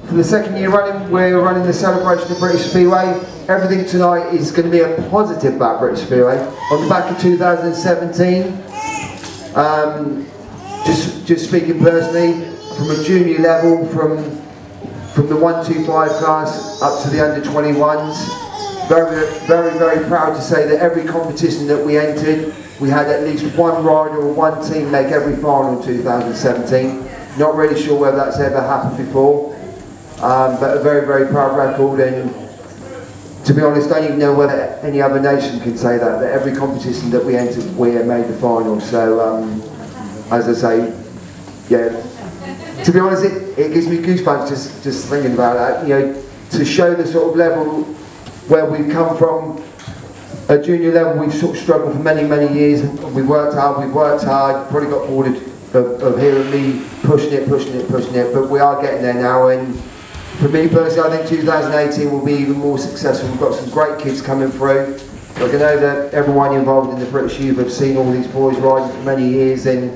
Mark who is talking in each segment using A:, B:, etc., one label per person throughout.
A: for the second year running, we're running the celebration of British Speedway. Everything tonight is going to be a positive about British Speedway. On the back of 2017, just speaking personally, from a junior level, from the 125 class up to the under 21s, very proud to say that every competition that we entered, we had at least one rider or one team make every final in 2017. Not really sure whether that's ever happened before, but a very proud record, and to be honest, I don't even know whether any other nation can say that every competition that we entered, we have made the final. So, as I say, yeah, to be honest, it gives me goosebumps just thinking about that, you know, to show the sort of level where we've come from. At junior level, we've sort of struggled for many years, and we've worked hard, probably got bored of hearing me pushing it, but we are getting there now, and for me personally, I think 2018 will be even more successful. We've got some great kids coming through. Like, I know that everyone involved in the British Youth have seen all these boys riding for many years, and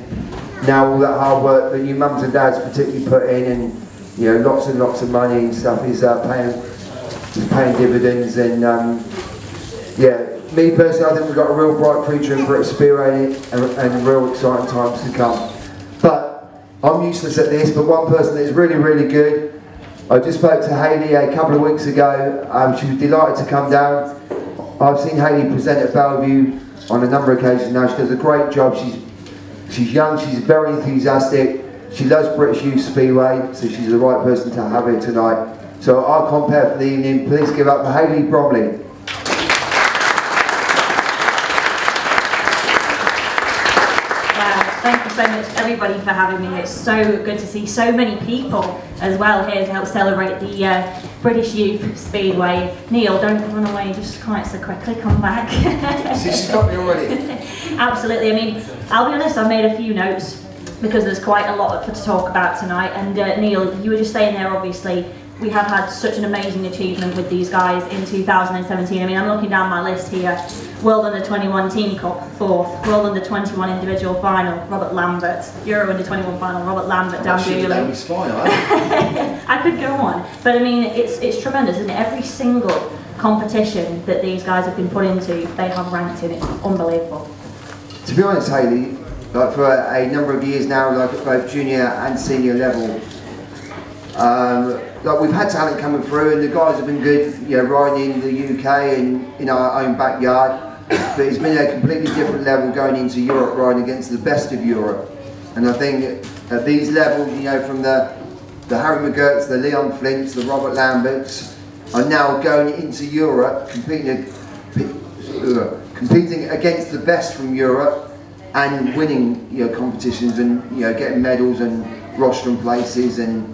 A: now all that hard work that you mums and dads particularly put in, and you know, lots and lots of money and stuff is paying dividends, and yeah, me personally, I think we've got a real bright future in British Speedway and real exciting times to come. But I'm useless at this, but one person that is really good, I just spoke to Hayley a couple of weeks ago. She was delighted to come down. I've seen Hayley present at Bellevue on a number of occasions now. She does a great job. She's young, she's very enthusiastic, she loves British Youth Speedway, so she's the right person to have here tonight. So our compere for the evening, please give up for Hayley Bromley.
B: Thank you so much everybody for having me. It's so good to see so many people as well here to help celebrate the British Youth Speedway. Neil, don't run away just quite so quickly, come back.
A: She's got me already.
B: Absolutely, I mean, I'll be honest, I made a few notes because there's quite a lot to talk about tonight, and Neil, you were just saying there, obviously, we have had such an amazing achievement with these guys in 2017. I mean, I'm looking down my list here. World Under 21 Team Cup, 4th. World Under 21 Individual Final, Robert Lambert. Euro Under 21 Final, Robert Lambert, Dan Dooley. I could go on. But I mean, it's tremendous, isn't it? Every single competition that these guys have been put into, they have ranked in. It's unbelievable.
A: To be honest, Hayley, like for a number of years now, like at both junior and senior level, like we've had talent coming through, and the guys have been good, you know, riding in the UK and in our own backyard. But it's been a completely different level going into Europe, riding against the best of Europe. And I think at these levels, you know, from the Harry McGurks, the Leon Flints, the Robert Lamberts, are now going into Europe, competing against the best from Europe and winning, you know, competitions, and you know, getting medals and rostrum places, and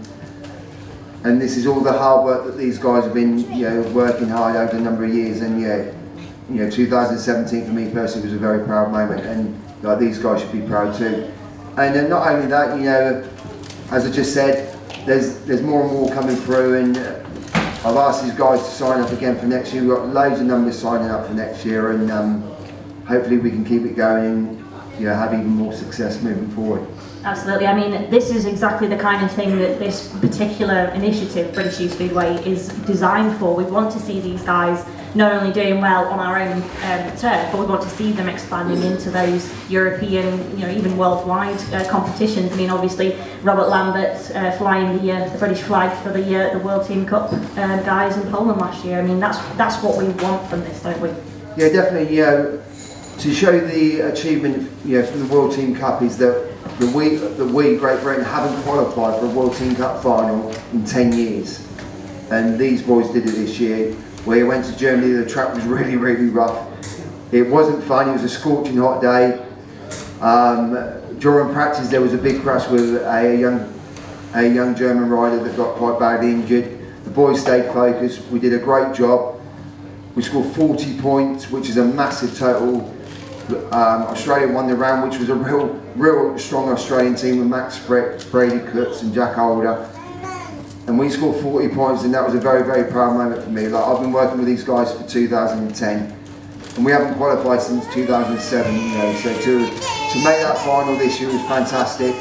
A: this is all the hard work that these guys have been, you know, working hard over a number of years. And yeah, you know, 2017 for me personally was a very proud moment, and like, these guys should be proud too. And not only that, you know, as I just said, there's more and more coming through, and I've asked these guys to sign up again for next year. We've got loads of numbers signing up for next year, and hopefully we can keep it going and, you know, have even more success moving forward.
B: Absolutely. I mean, this is exactly the kind of thing that this particular initiative, British Youth Speedway, is designed for. We want to see these guys not only doing well on our own turf, but we want to see them expanding into those European, you know, even worldwide competitions. I mean, obviously, Robert Lambert flying the British flag for the World Team Cup guys in Poland last year. I mean, that's what we want from this, don't we?
A: Yeah, definitely. You know, to show the achievement, you know, from the World Team Cup is that we, Great Britain, haven't qualified for a World Team Cup final in 10 years. And these boys did it this year. We went to Germany, the track was really rough. It wasn't fun, it was a scorching hot day. During practice there was a big crash with a young German rider that got quite badly injured. The boys stayed focused, we did a great job. We scored 40 points, which is a massive total. Australia won the round, which was a real strong Australian team with Max Frick, Brady Cooks and Jack Holder. And we scored 40 points, and that was a very proud moment for me. Like, I've been working with these guys for 2010, and we haven't qualified since 2007, you know, so to make that final this year was fantastic.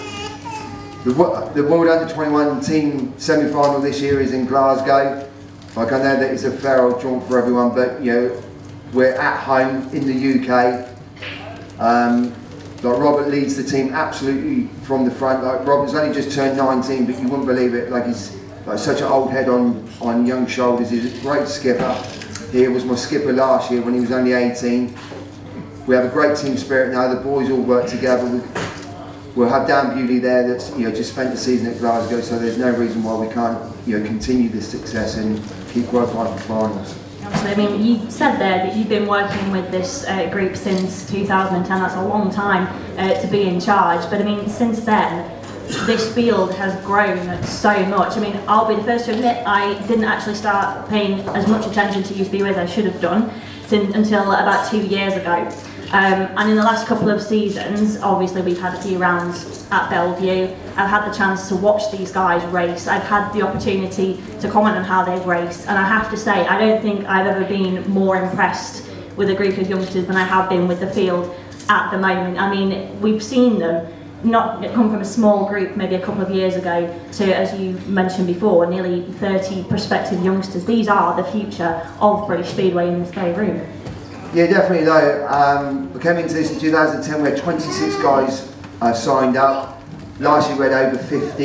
A: The World Under-21 team semi-final this year is in Glasgow. Like, I know that it's a fair old jaunt for everyone, but you know, we're at home in the UK. Like, Robert leads the team absolutely from the front. Like, Robert's only just turned 19, but you wouldn't believe it. Like, he's like such an old head on young shoulders. He's a great skipper. He was my skipper last year when he was only 18. We have a great team spirit now. The boys all work together. We'll have Dan Bewley there that's, you know, just spent the season at Glasgow, so there's no reason why we can't, you know, continue this success and keep qualifying for finals.
B: Absolutely. I mean, you said there that you've been working with this group since 2010. That's a long time to be in charge. But I mean, since then, this field has grown so much. I mean, I'll be the first to admit I didn't actually start paying as much attention to youth Speedway as I should have done until about 2 years ago. And in the last couple of seasons, obviously we've had a few rounds at Bellevue. I've had the chance to watch these guys race. I've had the opportunity to comment on how they've raced, and I have to say, I don't think I've ever been more impressed with a group of youngsters than I have been with the field at the moment. I mean, we've seen them not come from a small group maybe a couple of years ago to, as you mentioned before, nearly 30 prospective youngsters. These are the future of British Speedway in this very room.
A: Yeah, definitely though. We came into this in 2010, we had 26 guys signed up. Last year we had over 50.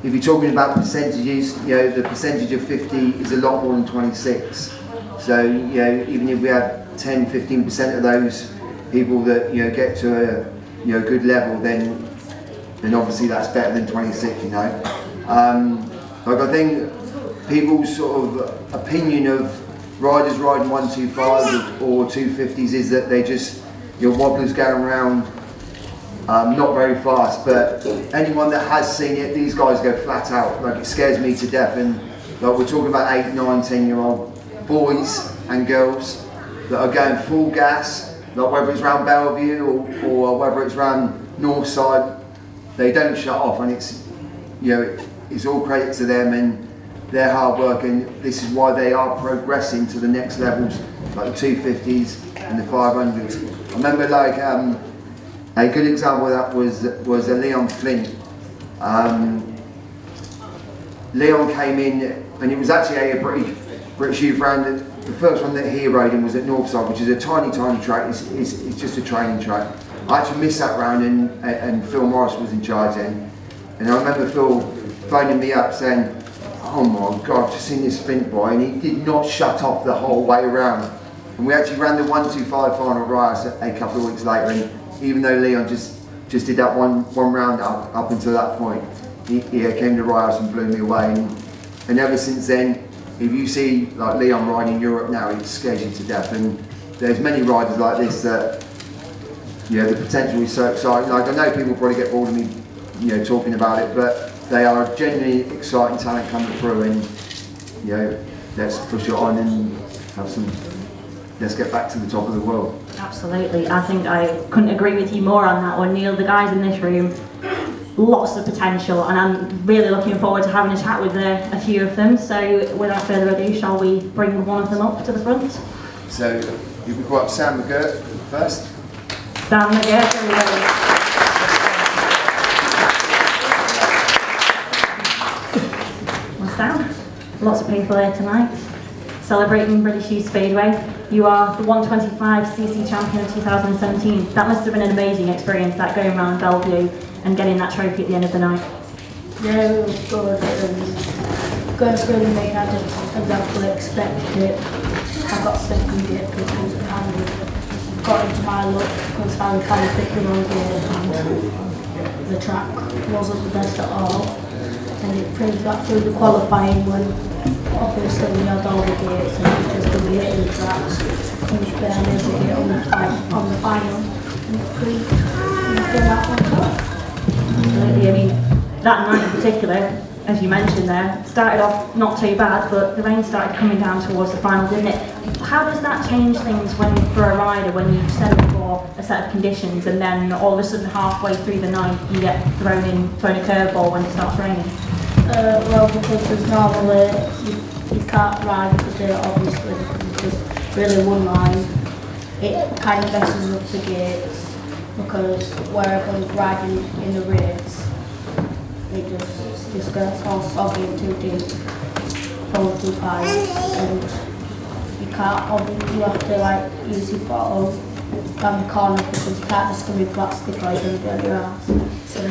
A: If you're talking about percentages, you know, the percentage of 50 is a lot more than 26. So, you know, even if we have 10-15% of those people that, you know, get to a, you know, good level, then obviously that's better than 26, you know. Like, I think people's sort of opinion of riders riding 125s or 250s is that they just, your wobblers going around not very fast, but anyone that has seen it, these guys go flat out. Like, it scares me to death. And like, we're talking about 8, 9, 10-year-old boys and girls that are going full gas, like whether it's around Bellevue or whether it's around Northside, they don't shut off, and it's, you know, it's all credit to them and their hard work, and this is why they are progressing to the next levels, like the 250s and the 500s. I remember, like, a good example of that was a Leon Flint. Leon came in, and it was actually a British youth round. The first one that he rode in was at Northside, which is a tiny track. It's just a training track. I actually missed that round, and Phil Morris was in charge then. And I remember Phil phoning me up saying, "Oh my God, I've just seen this Flint boy," and he did not shut off the whole way around. And we actually ran the 125 final Rice a couple of weeks later, and even though Leon just did that one round up until that point, he came to Rice and blew me away. And ever since then, if you see like Leon riding in Europe now, it scares you to death. And there's many riders like this that, you know, the potential is so exciting. Like, I know people probably get bored of me, you know, talking about it, but they are genuinely exciting talent coming through, and, you know, let's push it on and have some. Let's get back to the top of the world.
B: Absolutely. I think I couldn't agree with you more on that one, Neil. The guys in this room, lots of potential, and I'm really looking forward to having a chat with a few of them. So without further ado, shall we bring one of them up to the front?
A: So you can call up Sam McGurk first.
B: Sam McGurk, everybody. Well, Sam, lots of people here tonight celebrating British Youth Speedway. You are the 125cc champion of 2017. That must have been an amazing experience, that going around Bellevue and getting that trophy at the end of the night.
C: Yeah, it was good. Going through the main, I didn't exactly expect it. I got second gear because I got into my luck because I was trying to pick the wrong gear and the track wasn't the best at all. And it proved that through the qualifying when obviously we had all the gates and it was just the hitting the tracks and we barely able to get on the final. And it proved that one.
B: Absolutely. I mean, that night in particular, as you mentioned there, started off not too bad, but the rain started coming down towards the final, didn't it? How does that change things for a rider when you've set up for a set of conditions and then all of a sudden halfway through the night you get thrown a curveball when it starts raining?
C: Well, because there's normally you can't ride the day, obviously, because it's just really one line. It kind of messes up the gates because where everyone's riding in the race, it just gets all soggy and too deep, full of 2.5s, and you can't, obviously you have to like use your bottle down the corner because you can't just give me plastic or you're going to get your ass. So.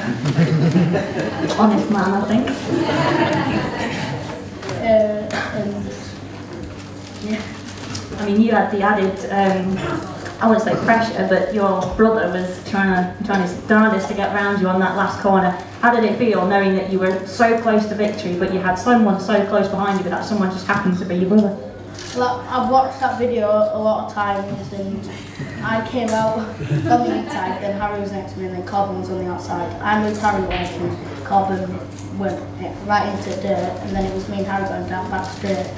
B: Honest man, I think.
C: And yeah.
B: I mean, you had the added, I wouldn't say pressure, but your brother was trying his darndest to get around you on that last corner. How did it feel knowing that you were so close to victory, but you had someone so close behind you, but that someone just happened to be your brother?
C: Well, I've watched that video a lot of times, and I came out on the inside, then Harry was next to me, and then Corbin was on the outside. I moved Harry away, and Corbin went right into the dirt, and then it was me and Harry going down back straight.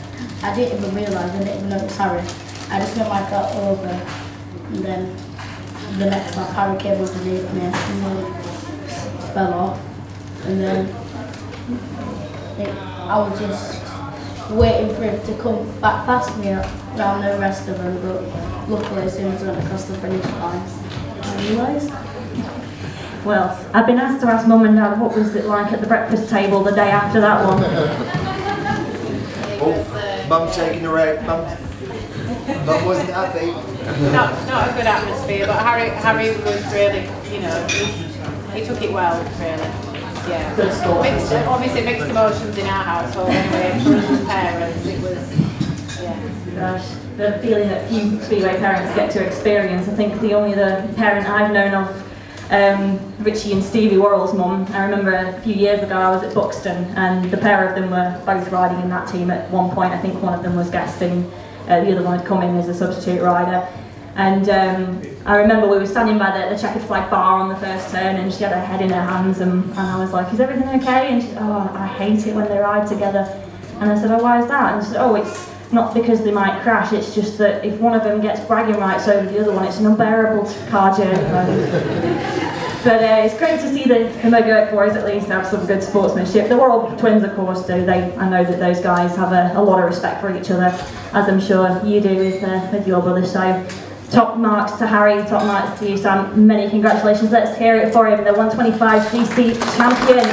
C: I didn't even realise, I didn't even know it was Harry. I just went like that over, and then the next lap Harry came underneath me and then fell off. And then I was just waiting for him to come back past me around the rest of them, but luckily as soon as I went across the finish line, I realised.
B: Well, I've been asked to ask Mum and Dad what was it like at the breakfast table the day after that one.
A: Oh, Mum taking the rate. Mum wasn't happy.
D: Not a good atmosphere, but Harry was really, you know, he took it well, really. Yeah.
B: Good sport.
D: Obviously mixed emotions in our household anyway, for us as parents, it was, yeah.
B: Gosh, the feeling that few Speedway parents get to experience. I think the only other parent I've known of, Richie and Stevie Worrell's mum. I remember a few years ago I was at Buxton and the pair of them were both riding in that team at one point. I think one of them was guesting, the other one had come in as a substitute rider. And I remember we were standing by the checkered flag bar on the first turn and she had her head in her hands and I was like, is everything okay? And she said, oh, I hate it when they ride together. And I said, oh, why is that? And she said, oh, it's not because they might crash, it's just that if one of them gets bragging rights over the other one, it's an unbearable car journey. But it's great to see the McGurk boys at least have some good sportsmanship. The Worrell twins, of course, do. I know that those guys have a lot of respect for each other, as I'm sure you do with your brother. So, top marks to Harry, top marks to you, Sam. Many congratulations. Let's hear it for him, the 125cc champion.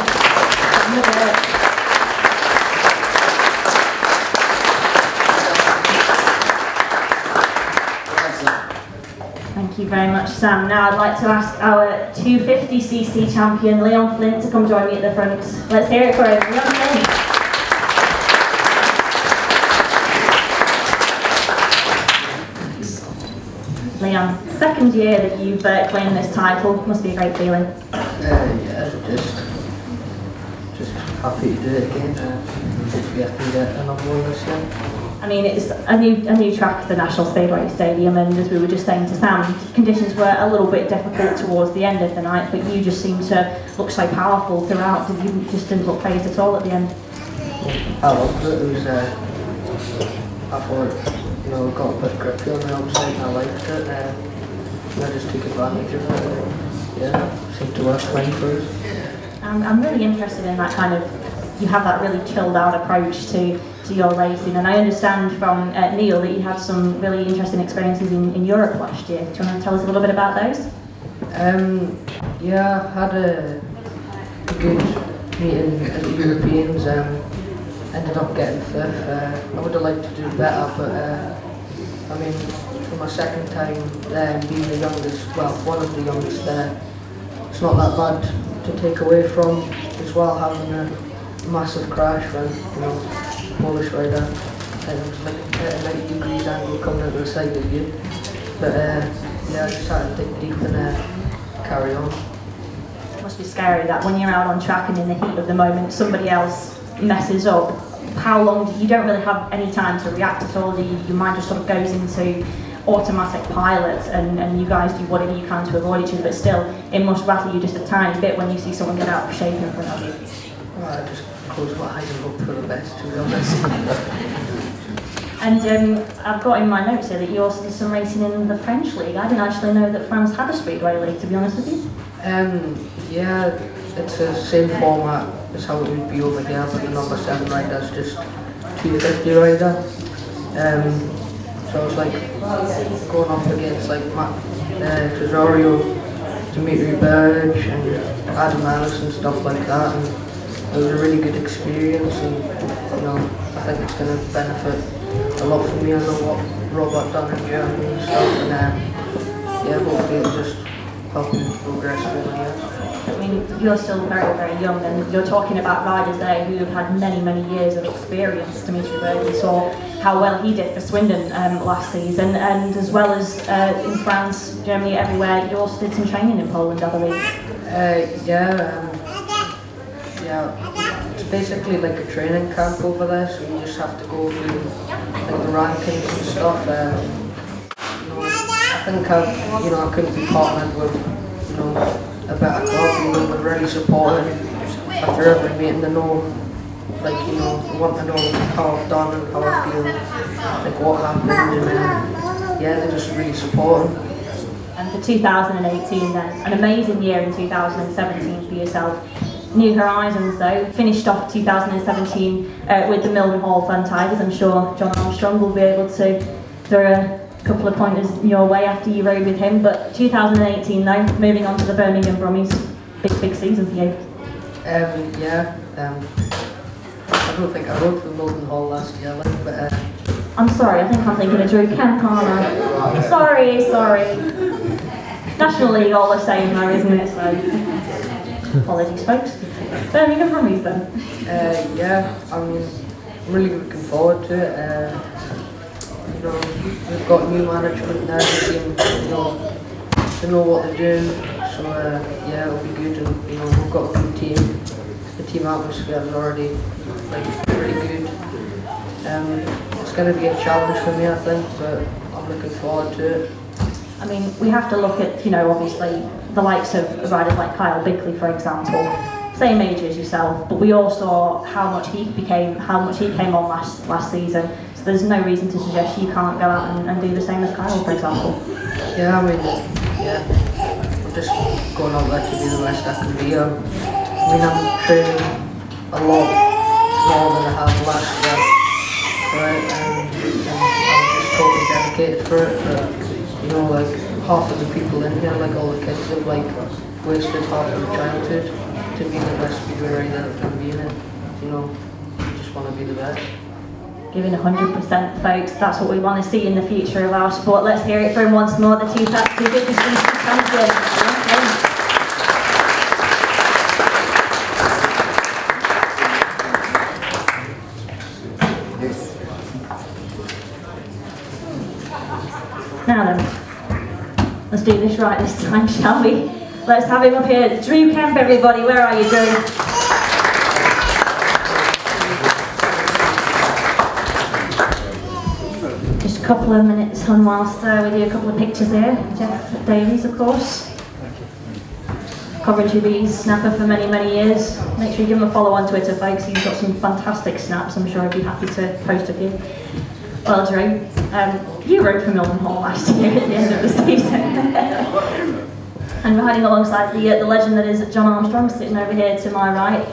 B: Thank you very much, Sam. Now I'd like to ask our 250cc champion, Leon Flint, to come join me at the front. Let's hear it for him. Leon Flint. Leon, second year that you've claimed this title, must be a great feeling.
E: Yeah, just happy to do it again. Hopefully I can get another one this year.
B: I mean, it's a new track, the National Speedway Stadium, and as we were just saying to Sam, conditions were a little bit difficult towards the end of the night, but you just seemed to look so powerful throughout. You just didn't look phased at all at the end.
E: I loved it. It was, I thought, you know, got a bit grippy on the outside and I liked it. And I just took advantage of it. And, yeah, it seemed to work fine for us.
B: I'm really interested in that kind of, you have that really chilled out approach to your racing, and I understand from Neil that you had some really interesting experiences in Europe last year. Do you want to tell us a little bit about those?
E: Yeah, I had a good meeting at the Europeans, ended up getting fifth. I would have liked to do better, but I mean, for my second time being the youngest, well, one of the youngest there, it's not that bad to take away from, as well, having a massive crash when, you know, Polish rider, and it was like a 90 degrees angle coming out the side of you. But yeah, I just had to dig deep and carry on.
B: It must be scary that when you're out on track and in the heat of the moment, somebody else messes up. How long, you don't really have any time to react at all, your mind just sort of goes into automatic pilot and you guys do whatever you can to avoid each other, but still, it must rattle you just a tiny bit when you see someone get out of shape in front of you.
E: Well, I just close my eyes and hope for the best, to be honest.
B: And I've got in my notes here that you also did some racing in the French league. I didn't actually know that France had a Speedway league, to be honest with you.
E: Yeah, it's the same format as how it would be over here, but the number 7 rider's just 250 rider. So I was like going up against like Tresorio, Dimitri Berge and Adam Ellis and stuff like that. And it was a really good experience, and you know, I think it's going to benefit a lot for me. I know what Robert done in Germany and stuff, and yeah, hopefully it'll just help me progress really. Yeah.
B: I mean, you're still very, very young, and you're talking about riders there who have had many, many years of experience. Dimitri Berg, we saw how well he did for Swindon last season, and as well as in France, Germany, everywhere. You also did some training in Poland, I believe.
E: Yeah, it's basically like a training camp over there, so you just have to go through like the rankings and stuff. You know, I think I couldn't be partnered with, you know, a better club. You know, they're really supportive after every meeting. They know, like, you know, they want to know how I've done and how I feel, like what happened, and yeah, they're just really supportive.
B: And for 2018 then, an amazing year in 2017 for yourself. New horizons though, finished off 2017 with the Mildenhall Fun Tigers. I'm sure Jon Armstrong will be able to throw a couple of pointers your way after you rode with him. But 2018 though, moving on to the Birmingham Brummies, big season for you.
E: I don't think I rode for Mildenhall last year, but
B: I'm sorry, I think I'm thinking of Drew Kemp, aren't I? Sorry. National League all the same though, isn't it? So, apologies folks. Birmingham Brummies then?
E: Yeah, I mean, I'm really looking forward to it. You know, we've got new management now, they seem, you know, to know what they're doing, so yeah, it'll be good, and you know, we've got a good team. The team atmosphere is already like pretty good. It's going to be a challenge for me, I think, but I'm looking forward to it.
B: I mean, we have to look at, you know, obviously the likes of riders like Kyle Bickley, for example, same age as yourself, but we all saw how much he came on last season. So there's no reason to suggest you can't go out and do the same as Kyle, for example.
E: Yeah, I mean, I'm just going out there to be the best I can be. I mean, I'm training a lot more than I have last year, right? And I'm just totally dedicated for it. But you know, like half of the people in here, like all the kids, have like wasted half of their childhood to be the best speedway rider that can be in it. You know, you just want to be the best.
B: Giving 100%, folks. That's what we want to see in the future of our sport. Let's hear it for him once more. The 2015 champion. Now then, let's do this right this time, shall we? Let's have him up here. Drew Kemp, everybody. Where are you, Drew? Just a couple of minutes on whilst we do a couple of pictures here. Jeff Davies, of course. Coventry Bees snapper for many, many years. Make sure you give him a follow on Twitter, folks. He's got some fantastic snaps. I'm sure he'd be happy to post a few. Well, Drew, you rode for Mildenhall last year at the end of the season. And riding alongside the legend that is Jon Armstrong, sitting over here to my right,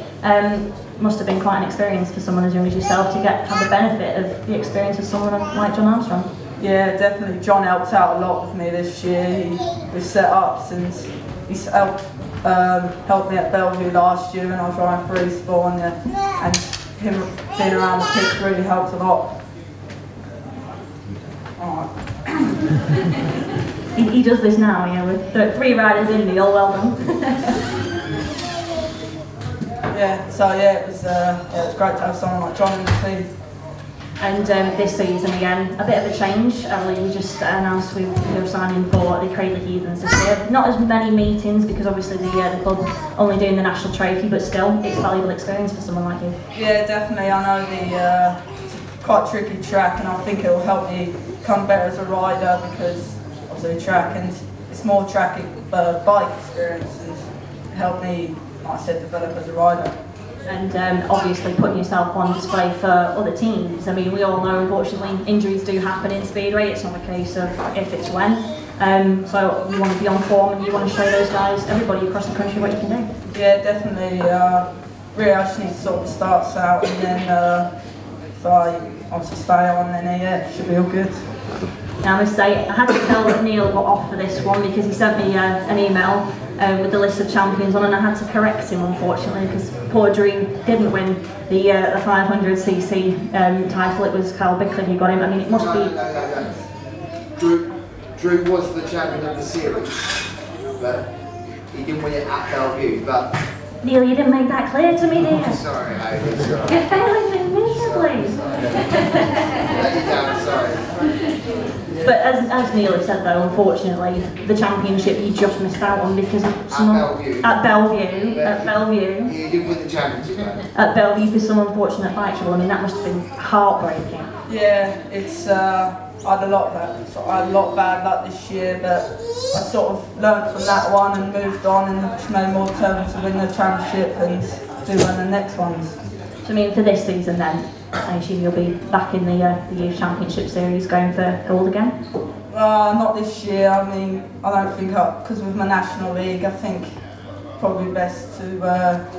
B: must have been quite an experience for someone as young as yourself to have the benefit of the experience of someone like Jon Armstrong.
F: Yeah, definitely. Jon helped out a lot with me this year. We've set up since he's helped me at Bellevue last year when I was riding free spawn, and him being around the pitch really helped a lot.
B: He does this now, yeah, with 3 riders in the all well done.
F: Yeah, so yeah, it was great to have someone like Jon in the team.
B: And this season again, a bit of a change. We just announced we were signing for the Cradley Heathens this year. Not as many meetings because obviously the club only doing the national trophy, but still, it's a valuable experience for someone like you.
F: Yeah, definitely. I know it's a quite tricky track, and I think it will help me become better as a rider because obviously track and it's more track bike experience and help me, like I said, develop as a rider.
B: And obviously putting yourself on display for other teams. I mean, we all know unfortunately injuries do happen in Speedway. It's not a case of if, it's when. So you want to be on form and you want to show those guys, everybody across the country, what you can do.
F: Yeah, definitely. Really, I just need to sort the starts out, and then if I obviously stay on, then yeah, it should be all good.
B: Now I must say, I had to tell that Neil got off for this one because he sent me an email with the list of champions on, and I had to correct him unfortunately because poor Drew didn't win the 500cc title. It was Carl Bickley who got him. I mean, it must be.
A: No. Drew was the champion of the series, but he didn't win it at Bellevue. But
B: Neil, you didn't make that clear to me, dear.
A: Sorry, Ivy, sorry.
B: You're failing me miserably.
A: Let you down, sorry.
B: But as Neil has said though, unfortunately, the championship you just missed out on because of at Bellevue.
A: You didn't win the championship.
B: At Bellevue for some unfortunate bike trouble. I mean, that must have been heartbreaking.
F: Yeah, it's I had a lot bad luck this year, but I sort of learned from that one and moved on and just made more determined to win the championship and do win the next ones.
B: So I mean, for this season then, I assume you'll be back in the youth championship series going for gold again?
F: Not this year. I mean, I don't think because with my national league, I think probably best to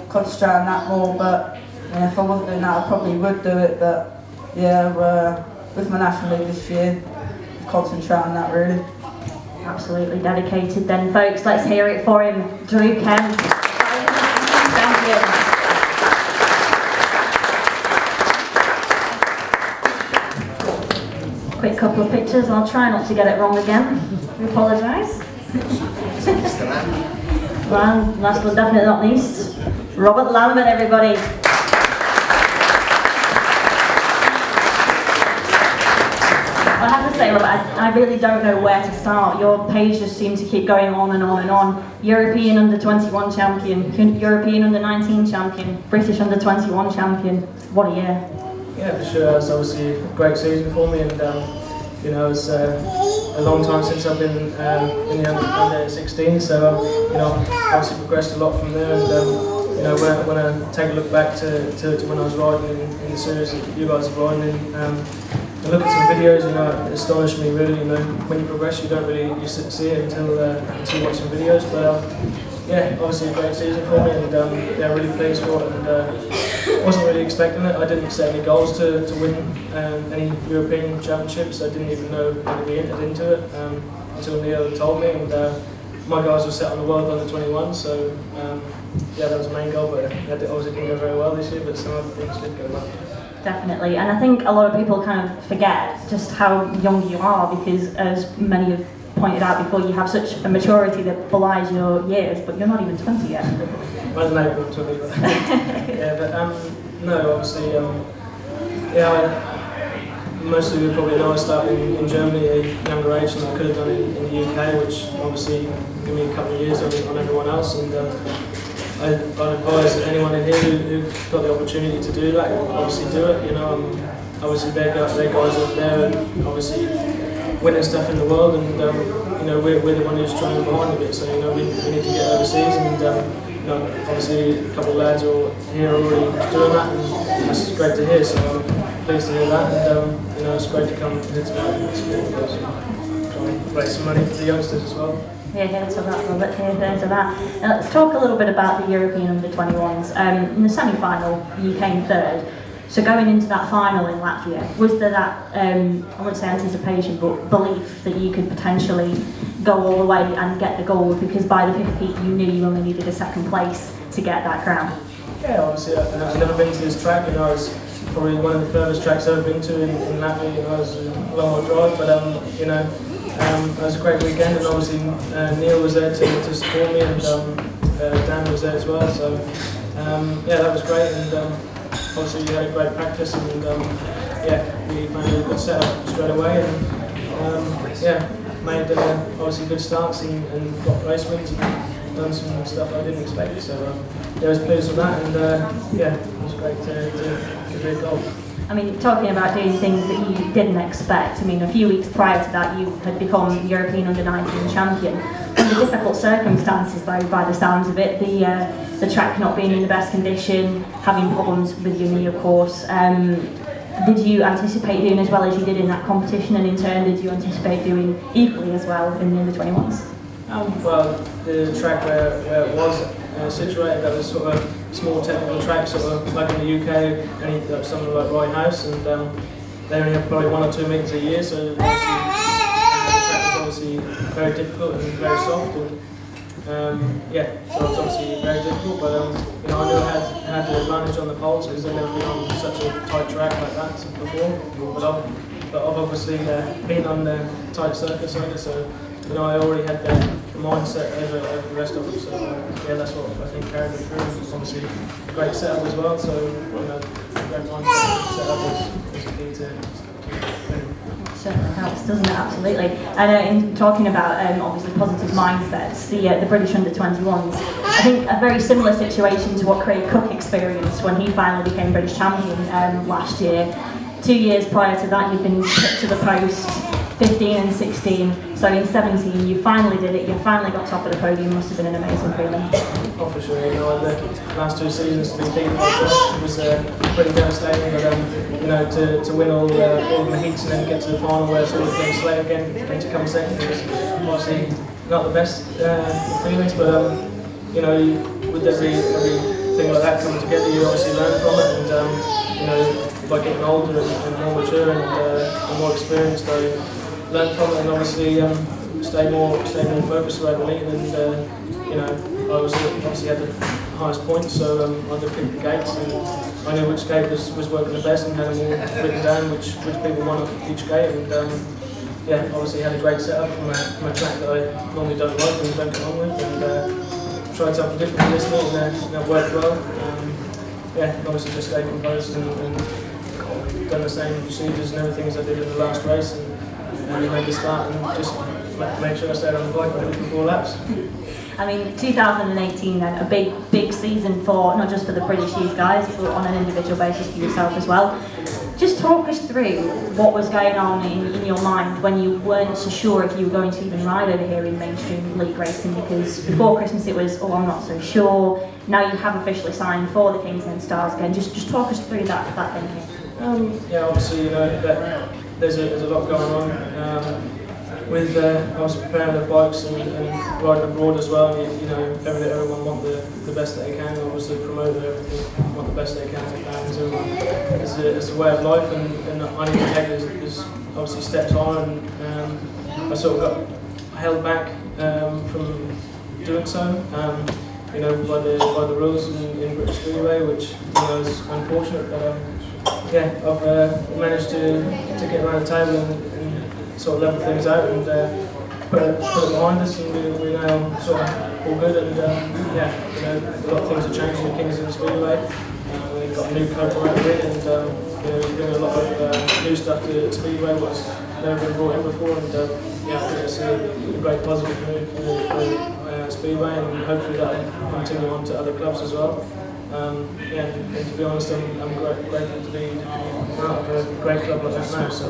F: concentrate on that more. But if I wasn't doing that, I probably would do it. But yeah, with my national league this year, concentrate on that really.
B: Absolutely dedicated then, folks. Let's hear it for him, Drew Kemp. Champion. Quick couple of pictures. I'll try not to get it wrong again. We apologise. And last but definitely not least, Robert Lambert, everybody. I have to say, Robert, I really don't know where to start. Your page just seems to keep going on and on and on. European under-21 champion, European under-19 champion, British under-21 champion. What a year.
G: Yeah, for sure. It's obviously a great season for me, and you know, it's a long time since I've been in the under 16. So you know, obviously progressed a lot from there, and you know, when I take a look back to when I was riding in the series that you guys are riding in, I look at some videos, you know, it astonished me really. You know, when you progress, you don't really see it until you watch some videos. But yeah, obviously a great season for me, and yeah, really pleased for it. And wasn't really expecting it. I didn't set any goals to win any European championships. I didn't even know how to be entered into it until Neil told me. And my goals were set on the world under 21. So yeah, that was the main goal. But it obviously didn't go very well this year. But some other things did go well.
B: Definitely, and I think a lot of people kind of forget just how young you are because, as many have pointed out before, you have such a maturity that belies your years, but you're not even 20 yet.
G: I was not even 20, but yeah, but no, obviously, yeah, most of you probably know I started in Germany at a younger age than I could have done in the UK, which obviously gave me a couple of years on everyone else, and I'd advise anyone in here who got the opportunity to do that, obviously do it. You know, obviously their guys up there and obviously winning stuff in the world, and you know, we're the one who's training behind a bit. So you know, we need to get overseas, and you know, obviously a couple of lads are here already doing that, and that's great to hear. So I'm pleased to hear that, and you know, it's great to come here tonight and try and raise some money for the youngsters as well.
B: Here to that, Robert, here to that. Now, let's talk a little bit about the European under-21s. In the semi-final, you came third. So going into that final in Latvia, was there that, I wouldn't say anticipation, but belief that you could potentially go all the way and get the gold? Because by the fifth heat, you knew you only needed a second place to get that crown.
G: Yeah, obviously, I've never been to this track. You know, it's probably one of the furthest tracks I've ever been to in Latvia. You know, it's a long drive, but you know. It was a great weekend, and obviously Neil was there to support me, and Dan was there as well. So yeah, that was great, and obviously we had a great practice, and yeah, we made a good setup straight away, and yeah, made obviously good starts and got race wins and done some stuff I didn't expect. So yeah, I was pleased with that, and yeah, it was great to do a goal.
B: I mean, talking about doing things that you didn't expect, I mean, a few weeks prior to that you had become European under-19 champion. Under difficult circumstances though, by the sounds of it, the track not being in the best condition, having problems with your knee of course. Did you anticipate doing as well as you did in that competition, and in turn did you anticipate doing equally as well in the under-21s?
G: Well, the track where it was situated, that was sort of a small technical track, sort of like in the UK, only something like Roy House, and they only have probably 1 or 2 metres a year, so obviously, the track was obviously very difficult and very soft, and yeah, so it's obviously very difficult, but you know, I knew I had the advantage on the poles because I've never been on such a tight track like that before. But I've obviously been on the tight circuit side, so you know, I already had the mindset over the rest of them. So yeah, that's what I think carried me through. It's obviously a great setup as well. So you know, great mindset setup is key to winning.
B: Certainly helps, doesn't it? Absolutely. And in talking about obviously positive mindsets, the British under-21s, I think a very similar situation to what Craig Cook experienced when he finally became British champion last year. 2 years prior to that, you've been put to the post, 15 and 16. So in 17, you finally did it. You finally got top of the podium. Must have been an amazing feeling.
G: Oh, for sure. You know, the last 2 seasons to be beaten by Josh was pretty devastating. But you know, to win all the heats and then get to the final where it's all against Slay again and to come second was obviously not the best feelings. But you know, with everything like that coming together, you obviously learn from it, and you know, by getting older and more mature and more experienced, I learned from it, and obviously stay more focused throughout the meeting. And you know, I obviously had the highest points, so I could pick the gates, and I knew which gate was working the best, and had them all written down which people won each gate. And yeah, obviously had a great setup from a track that I normally don't like and don't get on with, and tried something different this week, and it worked well. Yeah, obviously just stayed composed and done the same procedures and everything as I did in the last race, and made the start and just made sure I stayed on the bike for 4 laps.
B: I mean, 2018 then, a big season for, not just for the British youth guys, but on an individual basis for yourself as well. Just talk us through what was going on in your mind when you weren't so sure if you were going to even ride over here in mainstream league racing, because before Christmas it was, oh, I'm not so sure. Now you have officially signed for the Kings and Stars again. Just talk us through that thinking.
G: Yeah, obviously, you know, there's a lot going on. I was preparing the bikes and riding abroad as well. And, you know, everyone want the best that they can. Obviously, promote everything, want the best they can for fans. It's a way of life, and I need to take is obviously steps on. And I sort of got held back from doing so. You know, by the rules in British Speedway, which you know is unfortunate. But yeah, I've managed to get around the table and sort of level things out and put it behind us, and we're now sort of all good. And yeah, you know, a lot of things have changed in Kingston Speedway. We've got a new coach around here, and you know, we're doing a lot of new stuff to Speedway what's never been brought in before. And yeah, I think it's a great positive move for Speedway, and hopefully that will continue on to other clubs as well. Yeah, and to be honest, I'm grateful to be part of a great club like that now. So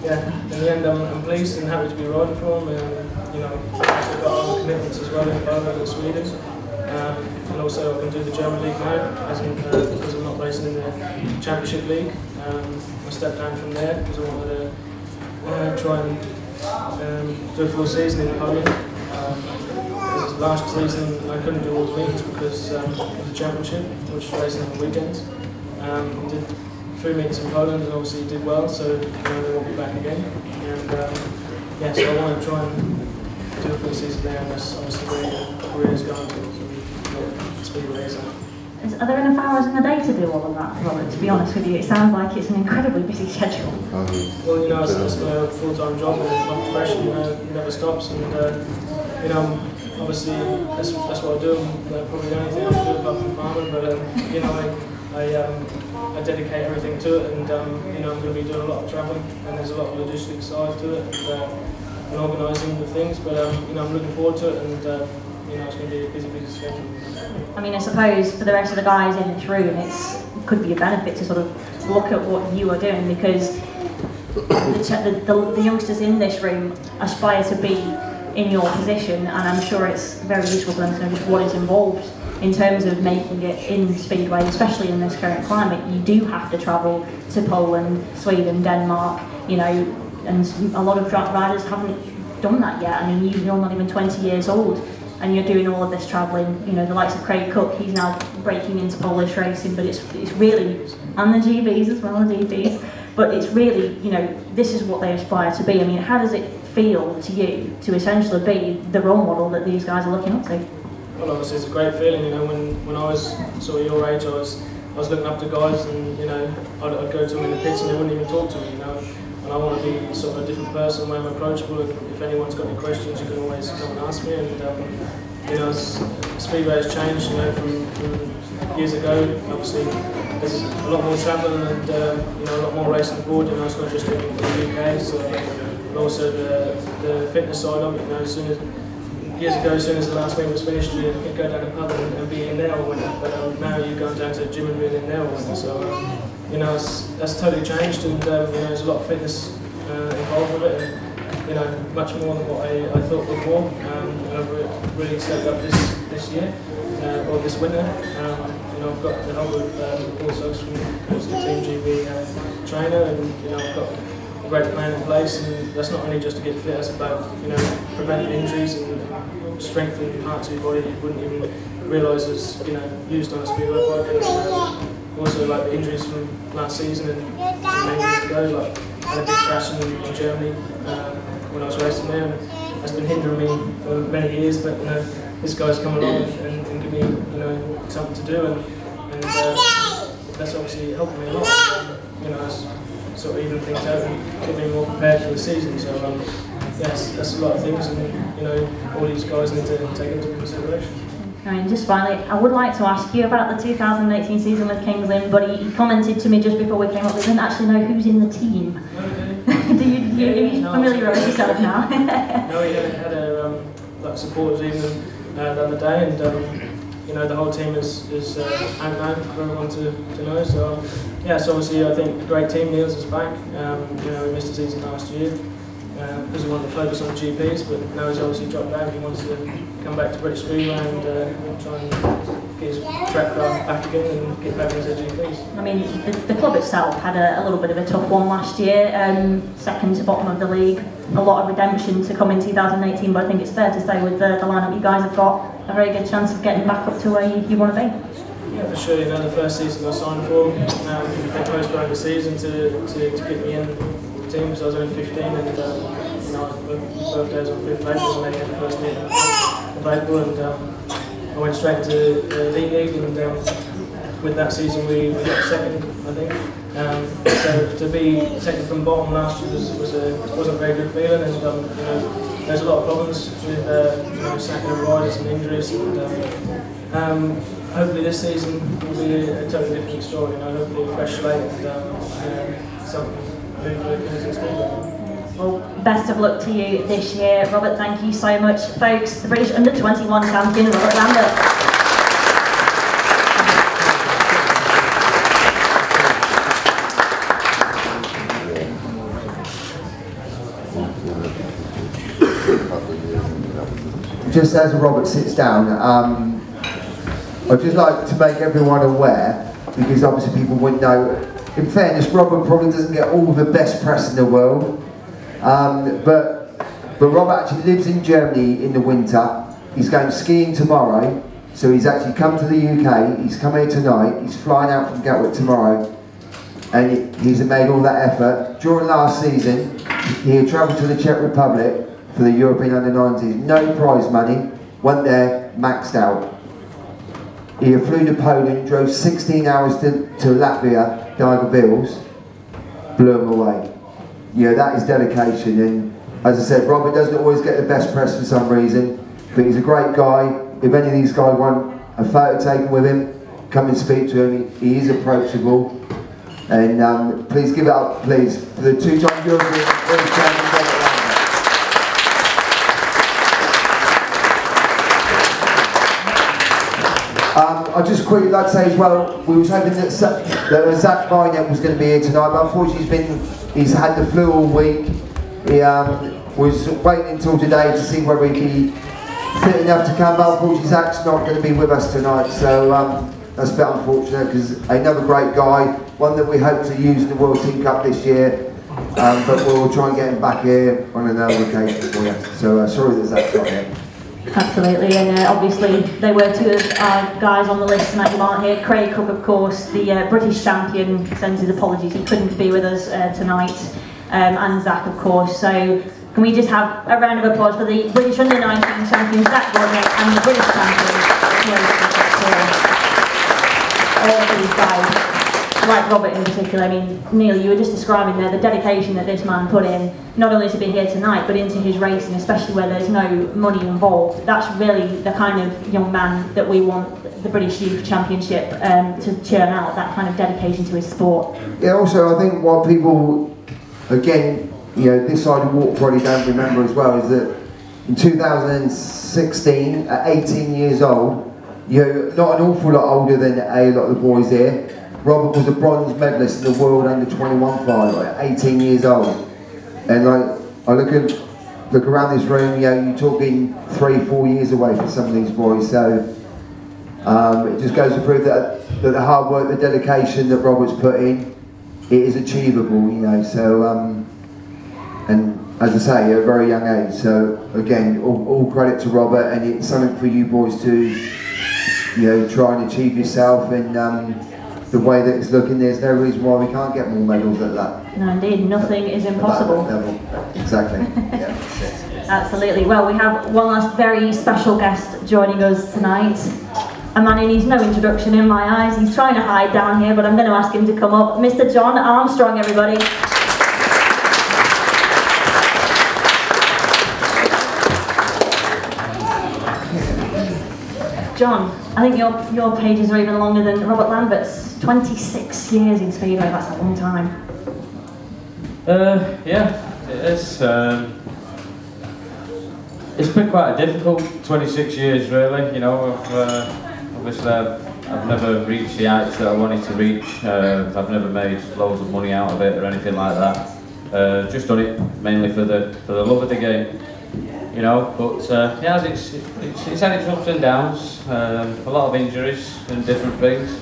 G: yeah, in the end, I'm pleased and happy to be riding for them. And you know, I've got other commitments as well in Poland and Sweden, and also I can do the German league now, because I'm not racing in the Championship League. I stepped down from there because I wanted to try and do a full season in Poland. Last season I couldn't do all the meetings because of the championship, which was racing on the weekends. Did 3 meetings in Poland and obviously did well, so you know, they want me back again. And yeah, so I want to try and do a full season there, and that's obviously where the career is going to Speedway.
B: Are there enough hours in the day to do all of that, Robert? To be honest with you, it sounds like it's an incredibly busy schedule.
G: Well, you know, it's my full-time job, and my profession, you know, it never stops. And you know, obviously that's what I do. Probably the only thing I do apart from farming, but you know, I dedicate everything to it, and you know, I'm going to be doing a lot of travelling, and there's a lot of logistics side to it, and organising the things. But you know, I'm looking forward to it, and you know, it's going to be a busy schedule.
B: I mean, I suppose for the rest of the guys in this room, it could be a benefit to sort of look at what you are doing, because the youngsters in this room aspire to be in your position, and I'm sure it's very useful for them to know just what is involved in terms of making it in Speedway, especially in this current climate. You do have to travel to Poland, Sweden, Denmark, you know, and a lot of riders haven't done that yet. I mean, you're not even 20 years old, and you're doing all of this travelling. You know, the likes of Craig Cook, he's now breaking into Polish racing, but it's really, and the GBs as well, the GBs. but it's really, you know, this is what they aspire to be. I mean, how does it feel to you to essentially be the role model that these guys are looking up to?
G: Well, obviously it's a great feeling, you know, when I was sort of your age, I was looking up to guys, and, you know, I'd go to them in the pits and they wouldn't even talk to me, you know. And I want to be sort of a different person, where I'm approachable. If anyone's got any questions, you can always come and ask me. And you know, Speedway has changed, you know, from years ago. Obviously, there's a lot more travelling and you know, a lot more racing aboard. You know, it's not just in the UK. So, and also the fitness side of it. You know, years ago, as soon as the last meet was finished, you could go down a pub and be in there all winter. But now you're going down to the gym and being in there all winter. So. You know, that's totally changed, and you know, there's a lot of fitness involved with it, and you know, much more than what I thought before. And I've really stepped up this year, or this winter. You know, I've got the help of Paul Suggs from the Team GB trainer, and you know, I've got a great plan in place. And that's not only just to get fit; it's about, you know, preventing injuries and strengthening parts of your body you wouldn't even realise was, you know, used on a speedway bike. And, also, like the injuries from last season and many years ago, like I had a big crash in Germany when I was racing there, and that's been hindering me for many years. But you know, this guy's come along and give me, you know, something to do, and that's obviously helped me a lot. You know, sort of even things out and get me more prepared for the season. So yes, that's a lot of things, and you know, all these guys need to take into consideration.
B: I mean, just finally, I would like to ask you about the 2018 season with Kings Lynn, but he commented to me just before we came up, he didn't actually know who's in the team.
G: Okay.
B: Are you familiarise yourself now?
G: No, we had a like supporters evening the other day, and you know, the whole team is out now for everyone to know. So yeah, so obviously I think a great team. Niels is back. You know, we missed the season last year because we wanted to focus on GPs, but now he's obviously dropped out. He wants to come back to British Speedway and try and get his track back again and get back into GPs.
B: I mean, the club itself had a little bit of a tough one last year, second to bottom of the league. A lot of redemption to come in 2018, but I think it's fair to say with the lineup you guys have got, a very good chance of getting back up to where you want to be.
G: Yeah, for sure. You know, the first season I signed for, they postponed the season to get me in the team, because I was only 15, and you know, my birthday was on 5th of April, and they had the first meeting available, and I went straight to the league, and with that season we got second, I think. So to be second from bottom last year wasn't a very good feeling, and you know, there's a lot of problems with you know, sacking of riders and injuries, and hopefully this season will be a totally different story. You know, hopefully a fresh slate and you know, something new for the Speedway.
B: Well, best of luck to you this year, Robert. Thank you so much, folks. The British Under-21 champion, Robert Lambert.
A: Just as Robert sits down, I'd just like to make everyone aware, because obviously people wouldn't know. In fairness, Robert probably doesn't get all the best press in the world. But Robert actually lives in Germany in the winter. He's going skiing tomorrow, so he's actually come to the UK. He's come here tonight. He's flying out from Gatwick tomorrow, and he's made all that effort. During last season, he had travelled to the Czech Republic for the European Under-19s. No prize money. Went there, maxed out. He flew to Poland, drove 16 hours to Latvia, Daugavpils, blew him away. Yeah, that is dedication, and as I said, Robert doesn't always get the best press for some reason, but he's a great guy. If any of these guys want a photo taken with him, come and speak to him. He is approachable, and please give it up, please, for the two-time European champion. I'd just quickly like to say as well, we was hoping that Zach Bynett was going to be here tonight, but unfortunately he's had the flu all week. He was waiting until today to see whether he'd be fit enough to come, but unfortunately Zach's not going to be with us tonight, so that's a bit unfortunate, because another great guy, one that we hope to use in the World Team Cup this year, but we'll try and get him back here on another occasion for you. So sorry that Zach's not here.
B: Absolutely, and obviously they were two of our guys on the list tonight who aren't here. Craig Cook, of course, the British champion, sends his apologies, he couldn't be with us tonight, and Zach, of course. So can we just have a round of applause for the British Under-19 champion Zach Rodnick and the British champion all of these guys. Like Robert in particular, I mean, Neil, you were just describing there the dedication that this man put in, not only to be here tonight, but into his racing, especially where there's no money involved. That's really the kind of young man that we want the British Youth Championship to churn out, that kind of dedication to his sport.
A: Yeah, also I think what people, again, you know, this side of the walk probably don't remember as well, is that in 2016, at 18 years old, you're not an awful lot older than a lot of the boys here. Robert was a bronze medalist in the World Under-21 final at 18 years old. And like, I look around this room, you know, you're talking 3-4 years away for some of these boys. So it just goes to prove that the hard work, the dedication that Robert's put in, it is achievable, you know. So, and as I say, at a very young age. So again, all credit to Robert, and it's something for you boys to, you know, try and achieve yourself. And the way that it's looking, there's no reason why we can't get more medals at that.
B: No, indeed, nothing is impossible.
A: Exactly. Yeah,
B: absolutely. Well, we have one last very special guest joining us tonight. A man who needs no introduction in my eyes. He's trying to hide down here, but I'm going to ask him to come up. Mr. Jon Armstrong, everybody. John, I think your pages are even longer than Robert Lambert's. 26 years in Speedway, that's a long time.
H: Yeah, it's been quite a difficult 26 years really, you know. Obviously I've never reached the heights that I wanted to reach. I've never made loads of money out of it or anything like that. Just done it mainly for the love of the game. You know, but yeah, it's had its ups and downs, a lot of injuries and different things.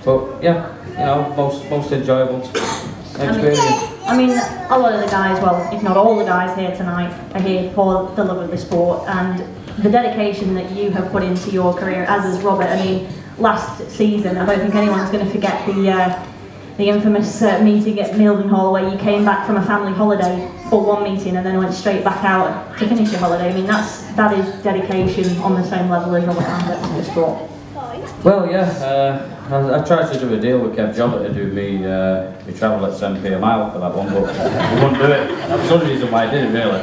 H: But yeah, you know, most enjoyable experience.
B: I mean, a lot of the guys, well, if not all the guys here tonight, are here for the love of the sport and the dedication that you have put into your career, as is Robert. I mean, last season, I don't think anyone's going to forget the infamous meeting at Milden Hall where you came back from a family holiday for one meeting and then went straight back out to finish your holiday. I mean, that is dedication on the same level as Robert Lambert to the sport.
H: Well, yeah, I tried to do a deal with Kemp to do me travel at 7p a mile for that one, but he wouldn't do it. That's the only reason why I did it, really.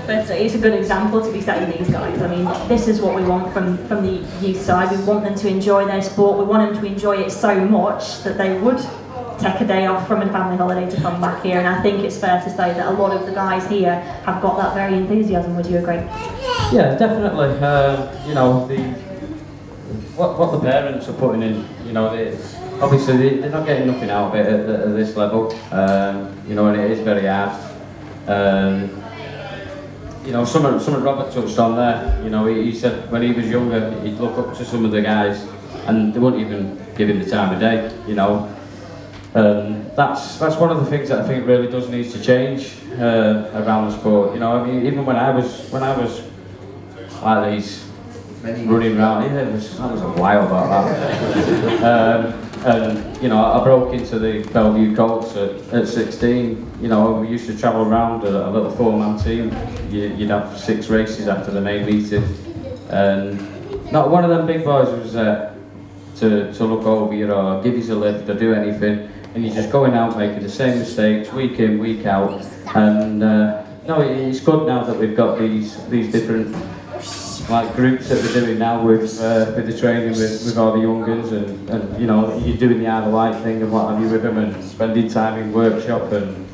B: But it's a good example to be setting these guys. I mean, this is what we want from the youth side. We want them to enjoy their sport. We want them to enjoy it so much that they would take a day off from a family holiday to come back here. And I think it's fair to say that a lot of the guys here have got that very enthusiasm. Would you agree? Yeah,
H: definitely. You know, what the parents are putting in, you know, obviously they're not getting nothing out of it at this level. You know, and it is very hard. You know, something Robert touched on there. You know, he said when he was younger, he'd look up to some of the guys, and they wouldn't even give him the time of day. You know, that's one of the things that I think really does need to change around the sport. You know, I mean, even when I was like these running around, yeah, that was a while about that. And you know, I broke into the Bellevue Colts at 16. You know, we used to travel around a little 4-man team. You'd have 6 races after the main meeting, and not one of them big boys was there to look over you or give you a lift or do anything. And you're just going out making the same mistakes week in, week out. And no, it's good now that we've got these different like groups that we're doing now with the training with all the young guns, and you know, you're doing the either light thing and what have you with them, and spending time in workshop and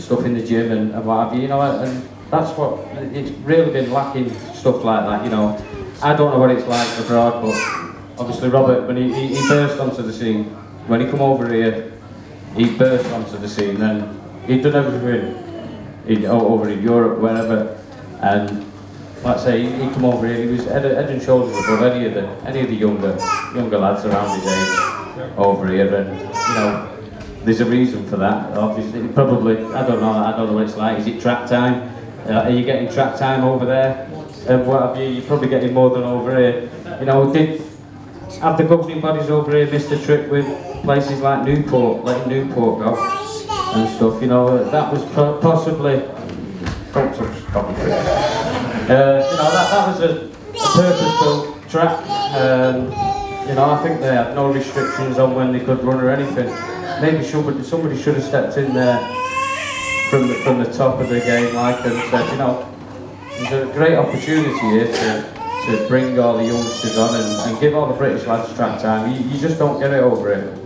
H: stuff in the gym and what have you, you know, and that's what it's really been lacking, stuff like that. You know, I don't know what it's like abroad, but obviously Robert, when he burst onto the scene, when he come over here, he burst onto the scene, and he'd done everything over in Europe, wherever, and like I say, he come over here, he was head and shoulders above any of the younger lads around his age over here, and you know, there's a reason for that. Obviously, probably, I don't know what it's like. Is it track time? Are you getting track time over there? What have you? You're probably getting more than over here. You know, have the governing bodies over here missed a trick with places like Newport, letting Newport go and stuff? You know, that was possibly. You know, that was a purpose-built track. You know, I think they had no restrictions on when they could run or anything. Maybe somebody should have stepped in there from the top of the game, like, and said, you know, there's a great opportunity here to bring all the youngsters on and give all the British lads track time. You just don't get it over here.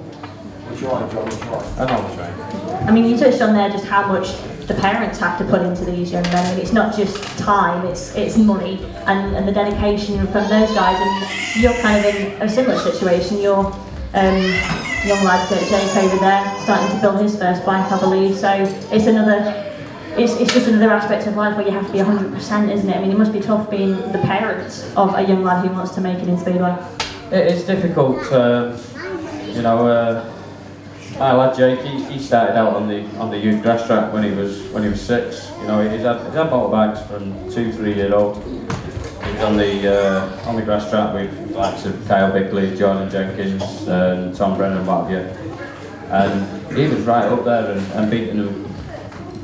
A: We're trying, John, we're trying.
H: I know we're trying.
B: I mean, you touched on there just how much the parents have to put into these young men. I mean, it's not just time, it's money and the dedication from those guys. And you're kind of in a similar situation. You're young lad Jake over there, starting to build his first bike, I believe. So it's another, it's just another aspect of life where you have to be 100%, isn't it? I mean, it must be tough being the parents of a young lad who wants to make it in Speedway.
H: It's difficult, you know. My lad Jake, he started out on the youth grass track when he was 6. You know, he's had motorbikes from 2-3 years old. He was on the grass track with the likes of Kyle Bickley, Jordan Jenkins, and Tom Brennan, what have you. And he was right up there and beating them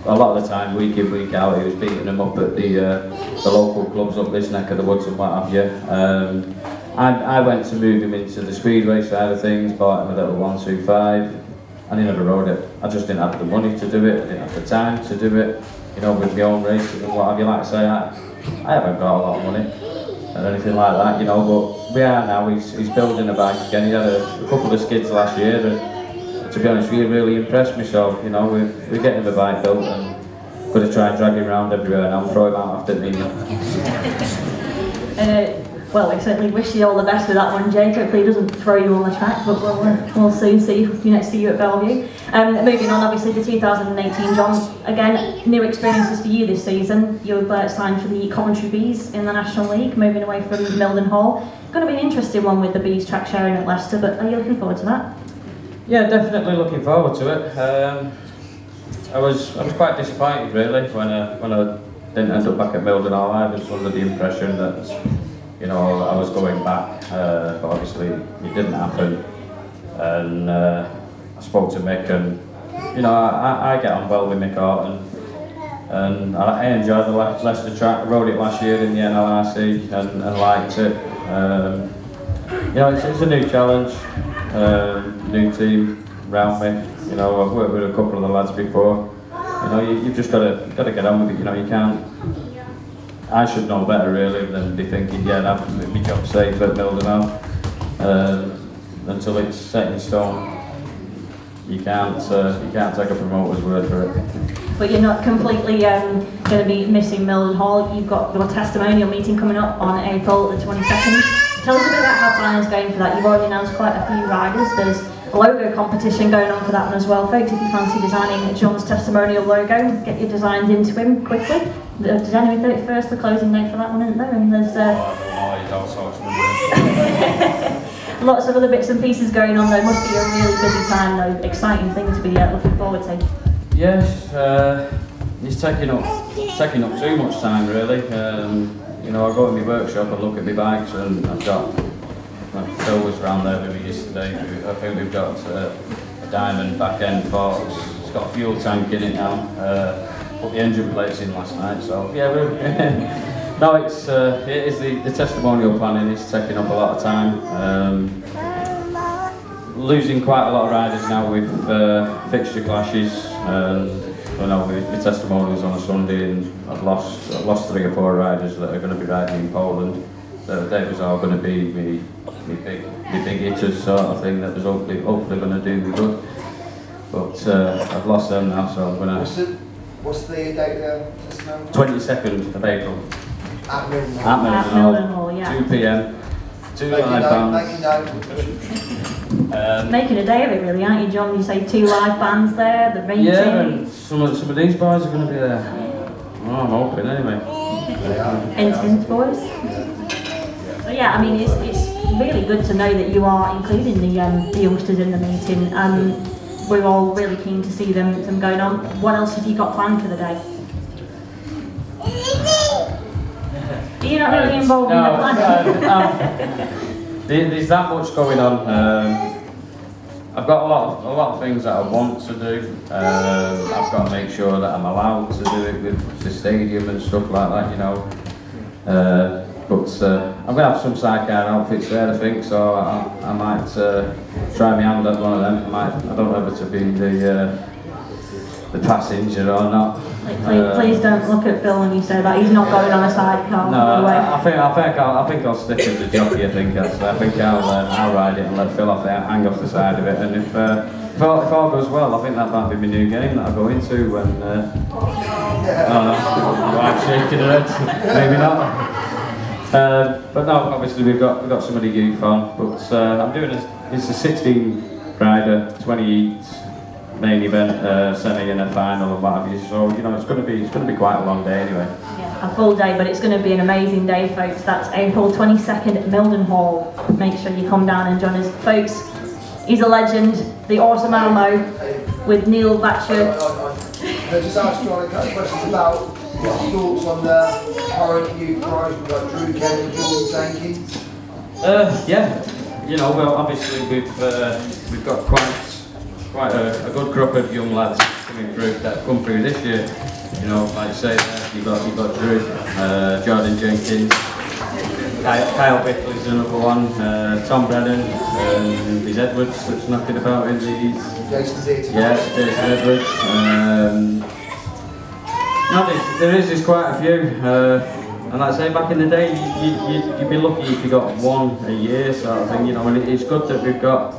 H: a lot of the time, week in, week out. He was beating them up at the local clubs up this neck of the woods and what have you. I went to move him into the Speedway side of things, bought him a little 125. And he never rode it. I just didn't have the money to do it, I didn't have the time to do it, you know, with my own races and what have you. Like I say, I haven't got a lot of money or anything like that, you know, but we are now. He's building a bike again. He had a couple of skids last year, and to be honest, he really impressed me. So, you know, we're getting the bike built and going to try and drag him around everywhere and I'll throw him out after me.
B: Well, we certainly wish you all the best with that one, Jake. Hopefully he doesn't throw you on the track, but we'll soon see you at Bellevue. Moving on, obviously, to 2018, John, again, new experiences for you this season. You've signed for the Coventry Bees in the National League, moving away from Milden Hall. Going to be an interesting one with the Bees track sharing at Leicester, but are you looking forward to that? Yeah, definitely looking forward to it. I was quite disappointed, really, when I didn't end up back at Milden Hall. I was under the impression that, you know, I was going back, but obviously it didn't happen. And I spoke to Mick, and you know, I get on well with Mick Horton, and I enjoyed the Leicester track. I rode it last year in the NLRC and liked it. You know, it's a new challenge, new team around me. You know, I've worked with a couple of the lads before. You know, you've just got to get on with it. You know, you can't. I should know better really than be thinking, yeah, I've my job safe at Milden Hall. Until it's set in stone, you can't take a promoter's word for it. But you're not completely going to be missing Milden Hall. You've got your testimonial meeting coming up on April the 22nd. Tell us a bit about how planning's going for that. You've already announced quite a few riders. There's a logo competition going on for that one as well, folks. If you fancy designing John's testimonial logo, get your designs into him quickly. January 31st, the closing date for that one, isn't there? And there's lots of other bits and pieces going on. There must be a really busy time, though. Exciting thing to be looking forward to. Yes, it's taking up too much time, really. You know, I go to my workshop and look at my bikes, and I've got Phil was around there with me yesterday. I think we've got a diamond back end forks. It's got a fuel tank in it now. Put the engine plates in last night, so yeah, no, it is the testimonial planning is taking up a lot of time. Losing quite a lot of riders now with fixture clashes. I know my testimonials on a Sunday, and I've lost 3 or 4 riders that are going to be riding in Poland. They was all going to be me big hitters sort of thing that was hopefully going to do me good. But I've lost them now, so I'm going to.
A: What's the date there?
H: 22nd of April.
A: At Milden
B: Hall. Milden Hall, yeah.
H: 2 PM. 2 live bands.
B: Making a day of it, really, aren't you, John? You say 2 live bands there, the rain
H: yeah,
B: team.
H: And some of these boys are going to be there. Oh, I'm hoping anyway.
B: Hint, boys. So yeah, I mean, it's really good to know that you are including the youngsters in the meeting. We're all really keen to see them going on. What else have you got planned for the day? You're not really involved in the planning?
H: There's that much going on. I've got a lot of things that I want to do. I've got to make sure that I'm allowed to do it with the stadium and stuff like that, you know. But I'm going to have some sidecar outfits there, I think, so I might try my hand at one of them. I don't know whether to be the passenger or not.
B: Please don't look at Phil when you say that. He's not going on a sidecar.
H: No, I think I'll stick with the jockey. I think I'll ride it and let Phil hang off the side of it. And if all goes well, I think that might be my new game that I go into when. I don't know. Wife's shaking her head. Maybe not. But no, obviously we've got some of the youth on. But I'm doing it's a 16 rider, 20 eats. Main event, semi and a final and what have you. So you know it's going to be quite a long day anyway.
B: Yeah, a full day, but it's going to be an amazing day, folks. That's April 22nd at Mildenhall. Make sure you come down and join us, folks. He's a legend, the awesome Almo with Neil Vatcher.
A: I just asked Jon a couple of questions about your thoughts on the current youth riders. We've got Drew, Kemp, and Jordan Sankey.
H: Yeah, you know, well obviously we've got quite a good group of young lads coming through that have come through this year. You know, like you say, you've got Drew, Jordan Jenkins, Kyle Bickley's another one, Tom Brennan, there's Edwards that's knocking about in these.
A: Jason's here tonight.
H: Yeah, Jason Edwards. No, there's quite a few. And like I say, back in the day, you'd be lucky if you got one a year sort of thing. You know, and it's good that we've got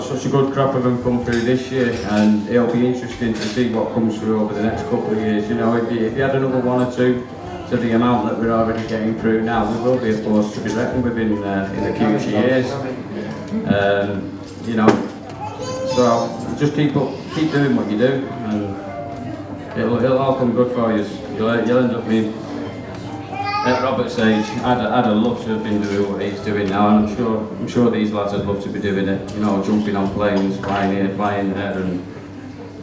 H: such a good crop of them come through this year, and it'll be interesting to see what comes through over the next couple of years. You know, if you had another one or two to the amount that we're already getting through now, we will be a force to be reckoned with in the future years. You know, so just keep doing what you do, and it'll all come good for you. You'll end up being. At Robert's age, I'd have loved to have been doing what he's doing now, and I'm sure these lads would love to be doing it. You know, jumping on planes, flying here, flying there, and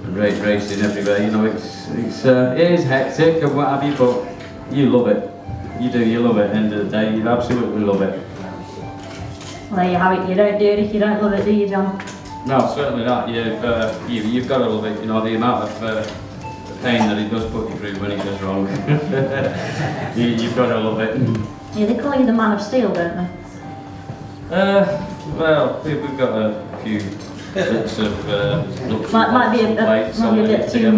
H: racing everywhere. You know, it is hectic and what have you, but you love it. You love it. At the end of the day, you absolutely love it.
B: Well, there you have it. You don't do it if you don't love it, do you, Jon?
H: No, certainly not. You've got to love it. You know, the amount of pain that he does put you through when he does wrong. You've got to love it.
B: Yeah, they call you the man of steel, don't they?
H: Well, we've got a few bits of
B: might be a bit too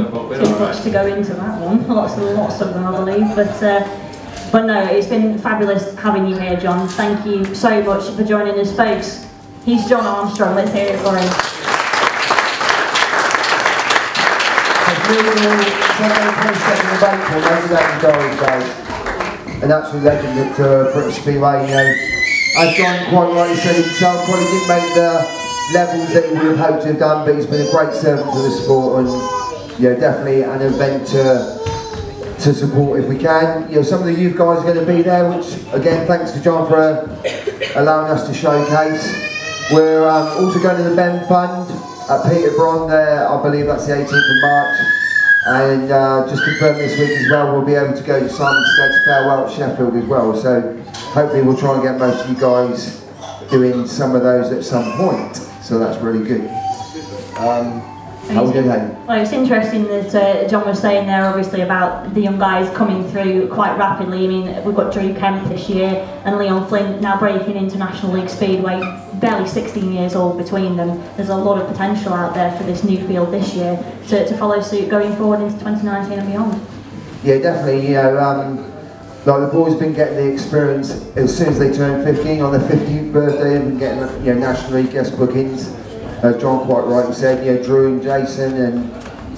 B: much to go into that one. Lots of them, I believe. But no, it's been fabulous having you here, Jon. Thank you so much for joining us, folks. He's Jon Armstrong. Let's hear it for him.
A: Sunday 22nd of April, an absolute legend at British Speedway. You know, as Jon quite rightly said himself, probably didn't make the levels that he would have hoped to have done, but he's been a great servant to the sport, and you know, definitely an event to support if we can. You know, some of the youth guys are going to be there, which again, thanks to Jon for allowing us to showcase. We're also going to the Ben Fund at Peterborough there. I believe that's the 18th of March. And just confirm this week as well, we'll be able to go to Simon Stead's farewell at Sheffield as well. So hopefully we'll try and get most of you guys doing some of those at some point. So that's really good. How are we doing, Hayden?
B: Well, it's interesting that Jon was saying there, obviously, about the young guys coming through quite rapidly. I mean, we've got Drew Kemp this year and Leon Flint now breaking into National League Speedway, barely 16 years old between them. There's a lot of potential out there for this new field this year to follow suit going forward into 2019 and beyond. Yeah,
A: definitely. You know, like the boys have been getting the experience as soon as they turn 15 on their 15th birthday, and been getting National League guest bookings. Jon quite rightly said, Drew and Jason and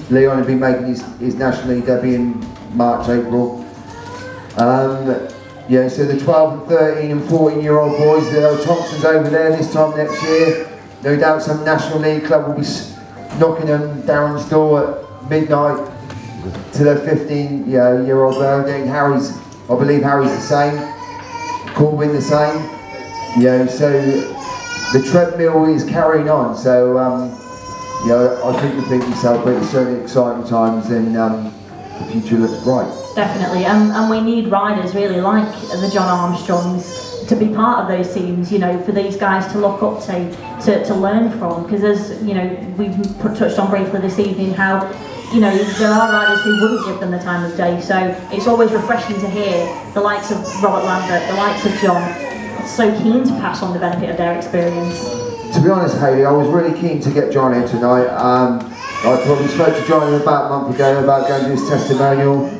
A: Leon have been making his National League debut in March, April. So the 12 and 13 and 14-year-old boys, Thompson's over there this time next year. No doubt some National League club will be knocking on Darren's door at midnight to their 15-year-old birthday. Harry's, I believe Harry's the same. Corbin the same. So the treadmill is carrying on, so I couldn't think we celebrate certainly exciting times, and the future looks bright.
B: Definitely, and we need riders really like the Jon Armstrongs to be part of those teams, you know, for these guys to look up to learn from, because as, you know, we've touched on briefly this evening how, you know, there are riders who wouldn't give them the time of day, so it's always refreshing to hear the likes of Robert Lambert, the likes of Jon, so keen to pass on the benefit of their experience.
A: To be honest, Hayley, I was really keen to get Jon here tonight. I probably spoke to Jon about a month ago about going to his testimonial.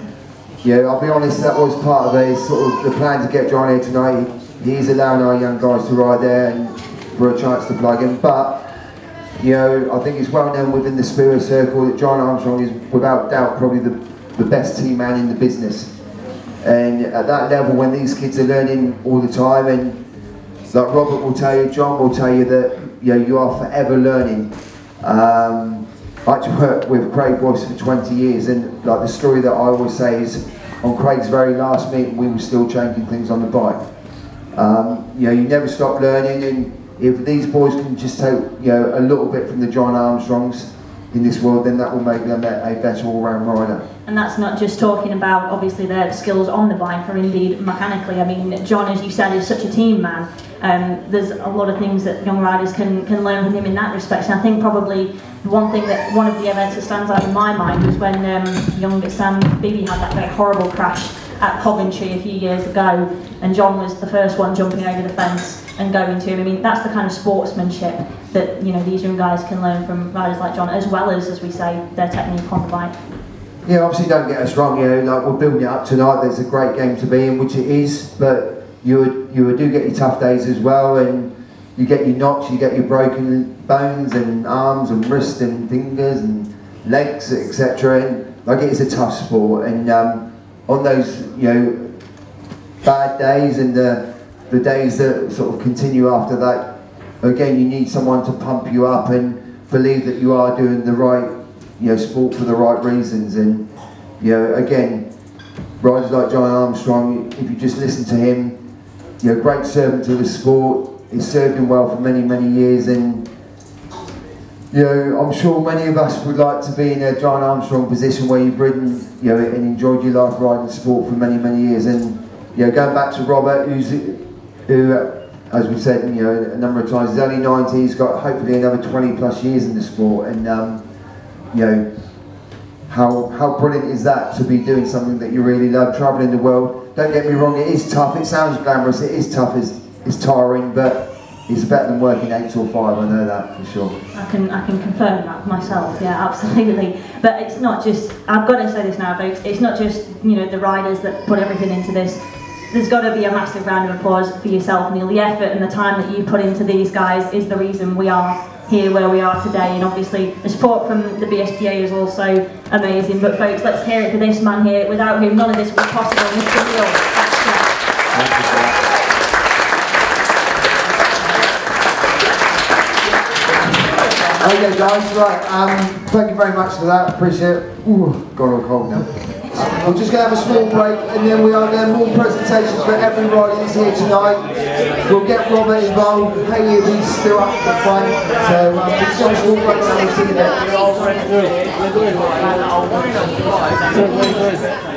A: Yeah, I'll be honest, that was part of a sort of the plan to get Jon here tonight. He's allowing our young guys to ride there and for a chance to plug in. But, you know, I think it's well known within the Speedway circle that Jon Armstrong is without doubt probably the best team man in the business. And at that level, when these kids are learning all the time, and like Robert will tell you, Jon will tell you that, you know, you are forever learning. I actually worked with Craig Boyce for 20 years, and like the story that I always say is, on Craig's very last meeting, we were still changing things on the bike. You know, you never stop learning, and if these boys can just take, you know, a little bit from the Jon Armstrongs in this world, then that will make them a better all-round rider.
B: And that's not just talking about obviously their skills on the bike or indeed mechanically. I mean, Jon, as you said, is such a team man. There's a lot of things that young riders can learn from him in that respect. And I think probably one of the events that stands out in my mind was when young Sam Beebe had that very horrible crash at Coventry a few years ago, and Jon was the first one jumping over the fence and going to him. I mean, that's the kind of sportsmanship that, you know, these young guys can learn from riders like Jon, as well as we say, their technique on the bike.
A: Yeah, obviously don't get us wrong, you know, like we're building it up tonight, there's a great game to be in, which it is, but you do get your tough days as well, and you get your knocks, you get your broken bones and arms and wrists and fingers and legs, etc. And like, it is a tough sport, and on those, you know, bad days and the days that sort of continue after that, again, you need someone to pump you up and believe that you are doing the right, you know, sport for the right reasons. And, you know, again, riders like Jon Armstrong, if you just listen to him, you know, great servant to the sport. He's served him well for many, many years, and, you know, I'm sure many of us would like to be in a Jon Armstrong position where you've ridden, you know, and enjoyed your life riding sport for many, many years. And, you know, going back to Robert, who, as we've said, you know, a number of times, he's only 90, he's got hopefully another 20 plus years in the sport, and, you know, how brilliant is that to be doing something that you really love, travelling the world. Don't get me wrong, it is tough, it sounds glamorous, it is tough, it's tiring, but it's better than working 8 till 5, I know that for sure.
B: I can confirm that myself, yeah, absolutely. But it's not just, I've got to say this now, folks, it's not just, you know, the riders that put everything into this. There's got to be a massive round of applause for yourself, Neil. The effort and the time that you put into these guys is the reason we are here where we are today, and obviously the support from the BSPA is also amazing. But folks, let's hear it for this man here, without whom none of this would be possible, Mr. Neil Vatcher.
A: Okay guys, right, thank you very much for that, appreciate it. Ooh, got all cold now. We're just going to have a small break, and then we are going to have more presentations for every rider who's here tonight. We'll get Robert involved, Hayley will be still up the front, so we'll just have a small break and we'll see you there.